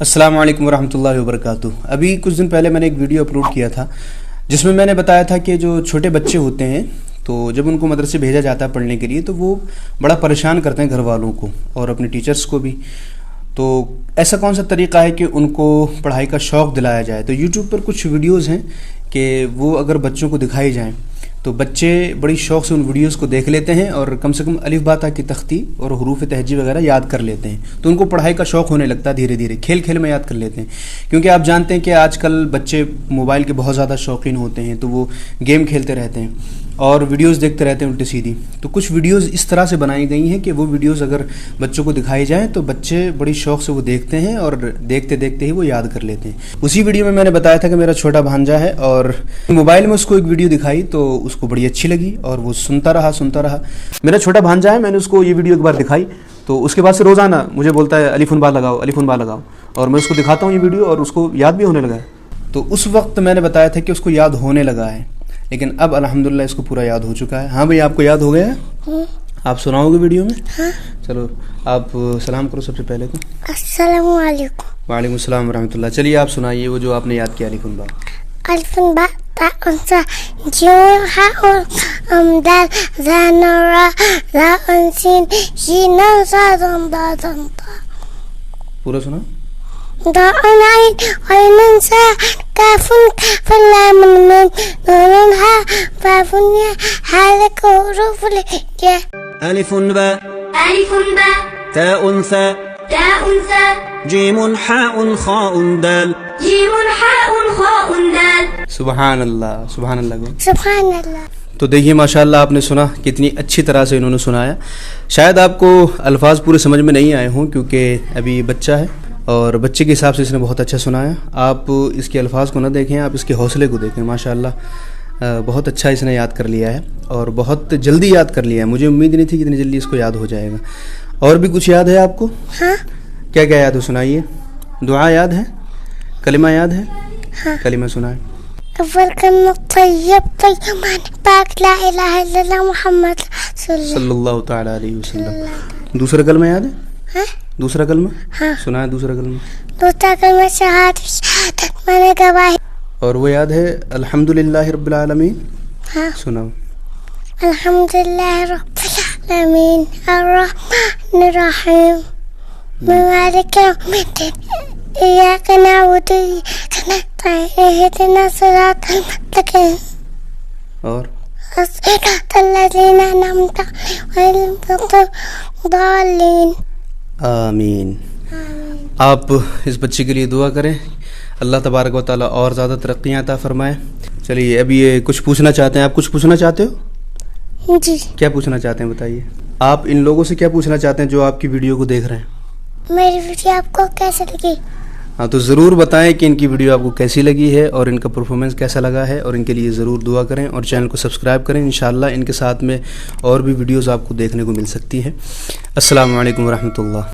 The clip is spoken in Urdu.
السلام علیکم ورحمۃ اللہ وبرکاتہ۔ ابھی کچھ دن پہلے میں نے ایک ویڈیو اپلوڈ کیا تھا جس میں نے بتایا تھا کہ جو چھوٹے بچے ہوتے ہیں تو جب ان کو مدرسے بھیجا جاتا ہے پڑھنے کے لیے تو وہ بڑا پریشان کرتے ہیں گھر والوں کو اور اپنے ٹیچرز کو بھی۔ تو ایسا کون سا طریقہ ہے کہ ان کو پڑھائی کا شوق دلایا جائے؟ تو یوٹیوب پر کچھ ویڈیوز ہیں کہ وہ اگر بچوں کو دکھائی جائیں تو بچے بڑی شوق سے ان ویڈیوز کو دیکھ لیتے ہیں اور کم سے کم الف با تا کی تختی اور حروف تہجی وغیرہ یاد کر لیتے ہیں، تو ان کو پڑھائی کا شوق ہونے لگتا ہے دھیرے دھیرے، کھیل کھیل میں یاد کر لیتے ہیں۔ کیونکہ آپ جانتے ہیں کہ آج کل بچے موبائل کے بہت زیادہ شوقین ہوتے ہیں، تو وہ گیم کھیلتے رہتے ہیں اور ویڈیوز دیکھتے رہتے ہیں الٹی سیدھی۔ تو کچھ ویڈیوز اس طرح سے بنائی گئی ہیں کہ وہ ویڈیوز اگر بچوں کو دکھائی جائیں تو بچے بڑی شوق سے وہ دیکھتے ہیں اور دیکھتے دیکھتے ہی وہ یاد کر لیتے ہیں۔ اسی ویڈیو میں نے بتایا تھا کہ میرا چھوٹا بھانجا ہے اور موبائل میں اس کو ایک ویڈیو دکھائی تو اس کو بڑی اچھی لگی اور وہ سنتا رہا۔ میرا چھوٹا بھانجا ہے، میں نے اس کو یہ ویڈیو ایک بار دکھائی تو اس کے بعد سے روزانہ مجھے بولتا ہے الف با لگاؤ، الف با لگاؤ، اور میں اس کو دکھاتا ہوں یہ ویڈیو اور اس کو یاد بھی ہونے لگا ہے۔ تو اس وقت میں نے بتایا تھا کہ اس کو یاد ہونے لگا ہے، لیکن اب الحمدللہ اس کو پورا یاد ہو چکا ہے۔ ہاں بھئی، آپ کو یاد ہو گیا ہے؟ آپ سناؤ گے ویڈیو میں؟ ہاں چلو آپ سلام کرو سب سے پہلے تو۔ السلام علیکم۔ وعلیکم السلام ورحمۃ اللہ۔ چلیے آپ سنائیے وہ جو آپ نے یاد کیا الف با۔ الف با تا انسا جیم ہا دال زان را را سین شین سا دم دا دم تا۔ پورا سنا؟ دا عین عین سا کاف فلام من نون ہا فاف حرک حروف لکھے۔ الف با ألف با تاء ثاء تاء ثاء جيم حاء خاء دال جيم حاء خاء دال۔ سبحان اللہ، سبحان اللہ۔ سبحان اللہ۔ تو دیکھیے ماشاءاللہ آپ نے سنا، کتنی اچھی طرح سے انہوں نے سنایا۔ شاید آپ کو الفاظ پورے سمجھ میں نہیں آئے ہوں کیونکہ ابھی بچہ ہے اور بچے کے حساب سے اس نے بہت اچھا سنایا۔ آپ اس کے الفاظ کو نہ دیکھیں، آپ اس کے حوصلے کو دیکھیں۔ ماشاءاللہ بہت اچھا اس نے یاد کر لیا ہے اور بہت جلدی یاد کر لیا ہے۔ مجھے امید نہیں تھی کہ اتنی جلدی اس کو یاد ہو جائے گا۔ اور بھی کچھ یاد ہے آپ کو؟ ہاں۔ کیا کیا یاد ہے سنائیے؟ دعا یاد ہے؟ کلمہ یاد ہے؟ ہاں۔ کلمہ سنائیں۔ اول کلمہ طیب طیب پاک لا الہ الا اللہ محمد رسول اللہ۔ صلی اللہ تعالیٰ علیہ وسلم۔ دوسرا کلمہ یاد ہے؟ ہاں۔ دوسرا کلمہ ہاں۔ سنائیں دوسرا کلمہ۔ دوسرا کلمہ شہادت میں نے گواہی۔ اور وہ یاد ہے الحمدللہ رب العالمین؟ ہاں۔ سناؤ۔ الحمدللہ رب العالمین الرحمن الرحیم مالک یوم الدین ایاک نعبد و ایاک نستعین اہدنا الصراط المستقیم اور صراط الذین انعمت علیہم غیر المغضوب الضالین۔ آمین۔ آپ اس بچے کے لیے دعا کریں، اللہ تبارک و تعالیٰ اور زیادہ ترقیاں عطا فرمائے۔ چلیے ابھی یہ کچھ پوچھنا چاہتے ہیں، آپ کچھ پوچھنا چاہتے ہو؟ جی۔ کیا پوچھنا چاہتے ہیں بتائیے؟ آپ ان لوگوں سے کیا پوچھنا چاہتے ہیں جو آپ کی ویڈیو کو دیکھ رہے ہیں؟ میری ویڈیو آپ کو کیسے لگی؟ ہاں تو ضرور بتائیں کہ ان کی ویڈیو آپ کو کیسی لگی ہے اور ان کا پرفارمنس کیسا لگا ہے، اور ان کے لیے ضرور دعا کریں اور چینل کو سبسکرائب کریں۔ انشاءاللہ ان کے ساتھ میں اور بھی ویڈیوز آپ کو دیکھنے کو مل سکتی ہیں۔ السلام علیکم ورحمۃ اللہ۔